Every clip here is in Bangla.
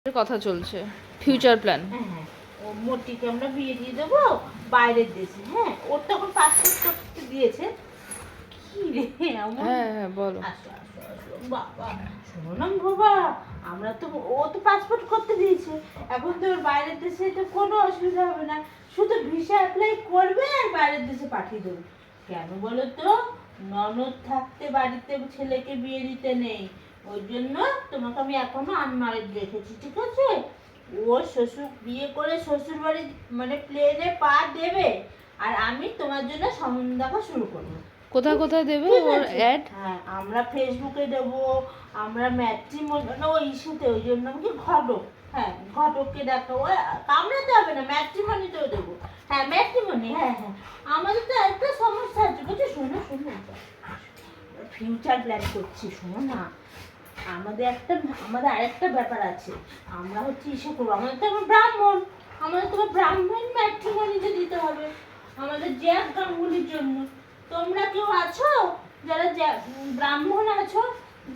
কথা চলছে ফিউচার প্ল্যান। হ্যাঁ, ও মোটিকে আমরা বিয়ে দিয়ে দেবো বাইরের দেশে। হ্যাঁ, ওর তখন পাসপোর্ট করতে দিয়েছে। কি রে এমন? হ্যাঁ হ্যাঁ বলো। আসো আসো আসো বাবা, শোনো না বাবা, আমরা তো, ও তো পাসপোর্ট করতে দিয়েছে, এখন তো ওর বাইরের দেশে তো কোনো অসুবিধা হবে না, শুধু ভিসা অ্যাপ্লাই করবে আর বাইরের দেশে পাঠিয়ে দেবে। কেন বলো তো? ননদ থাকতে বাড়িতে ছেলেকে বিয়ে দিতে নেই, ওই জন্য তোমাকে আমি এখনো আনম্যারিড রেখেছি, ঠিক আছে? ও শ্বশুর বিয়ে করে শ্বশুর বাড়ি মানে প্লেনে পা দেবে, আর আমি তোমার জন্য সম্বন্ধ দেখা শুরু করবো। কোথায় কোথায় দেবে ঠিক ওর আছে? অ্যাড? হ্যাঁ, আমরা ফেসবুকে দেবো, আমরা ম্যাট্রিমনি না ওই ইস্যুতে, ওই জন্য কি ঘটক, হ্যাঁ ঘটককে দেখাবো, কামড়াতে হবে না, ম্যাট্রিমনিতেও দেবো। হ্যাঁ ম্যাট্রিমনি, হ্যাঁ হ্যাঁ। আমাদের তো একটা সমস্যা আছে বুঝছো, শোনো শোনো, ফিউচার প্ল্যান করছি, শোনো না। আমাদের আরেকটা ব্যাপার আছে, আমরা হচ্ছে ইসে করবো, আমাদের তো এখন ব্রাহ্মণ, আমাদের তো ব্রাহ্মণ ম্যাট্রিমনিতে দিতে হবে আমাদের জ্যাক গাঙ্গুলির জন্য। তোমরা কেউ আছো যারা ব্রাহ্মণ আছো?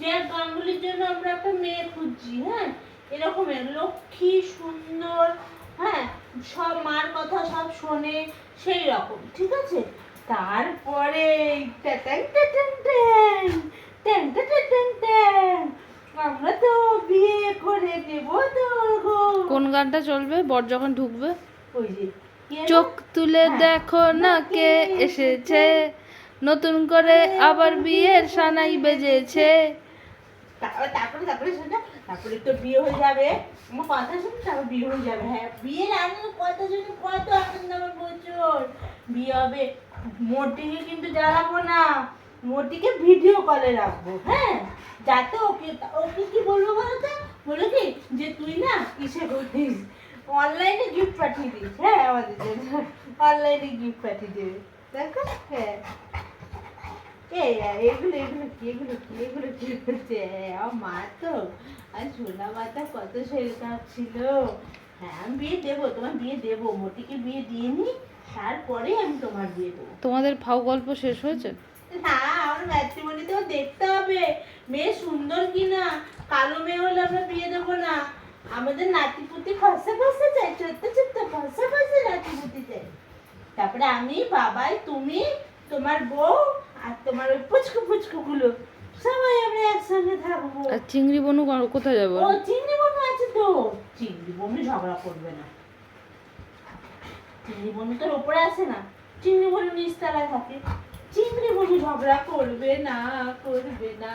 জ্যাক গাঙ্গুলির জন্য আমরা একটা মেয়ে খুঁজছি। হ্যাঁ, এরকম লক্ষ্মী সুন্দর, হ্যাঁ সব মার কথা সব শোনে, সেই রকম, ঠিক আছে? তারপরে ট্যাটাং ট্যাটাং ট্যাং, ট্যাং ট্যাটাং ট্যাং ট্যাং, আমরা তো বিয়ে করে নেব তো গো। কোন গানটা চলবে বর যখন ঢুকবে? ওই যে কে না? চোখ তুলে হ্যাঁ। দেখো না কে এসেছে, নতুন করে আবার বিয়ের সানাই বেজেছে। তারপরে তারপরে শোনো, তারপরে তো বিয়ে হয়ে যাবে, আমার কথা শুনে তারপর বিয়ে হয়ে যাবে। হ্যাঁ, বিয়ের আনন্দ কথা শুনে কত আনন্দ আমার প্রচুর। বিয়ে হবে, মোটিকে কিন্তু জ্বালাবো না, মোটিকে ভিডিও কলে রাখবো। হ্যাঁ, যাতে ওকে ওকে কি বলবো বলো তো? বলো কি যে তুই না কিসে করিস, অনলাইনে গিফট পাঠিয়ে দিস। হ্যাঁ, আমাদের জন্য অনলাইনে গিফট পাঠিয়ে দেবে, দেখো। হ্যাঁ, এগুলো এগুলো কি, এগুলো কি, এগুলো কি হচ্ছে? আমার মা তো আর সোনা মাতা কত শরীর খারাপ ছিল। হ্যাঁ, আমি বিয়ে দেবো, তোমার বিয়ে দেবো, মোটিকে বিয়ে দিয়ে নি, তারপরে আমি তোমার বিয়ে দেবো। তোমাদের ফাও গল্প শেষ হয়েছে? না, আমার ম্যাট্রিমনিতেও দেখতে হবে মেয়ে সুন্দর কিনা, কালো মেয়ে হলে আমরা বিয়ে দেবো না। আমাদের নাতিপুতি ফসে ফসে চাই, ছোট্ট ছোট্ট ফসে ফসে নাতিপুতি চাই। তারপরে আমি, বাবাই, তুমি, তোমার বউ, আর তোমার ওই পুচকু পুচকু গুলো, সবাই আমরা একসঙ্গে থাকবো। আর চিংড়ি বনু কোথায় যাবো? ও চিংড়ি বনু আছে তো, চিংড়ি বনু ঝগড়া করবে না, চিংড়ি বনু তোর ওপরে আসে না, চিংড়ি বনু নিচতলায় থাকে, চিংড়ি বনু ঝগড়া করবে না, করবে না।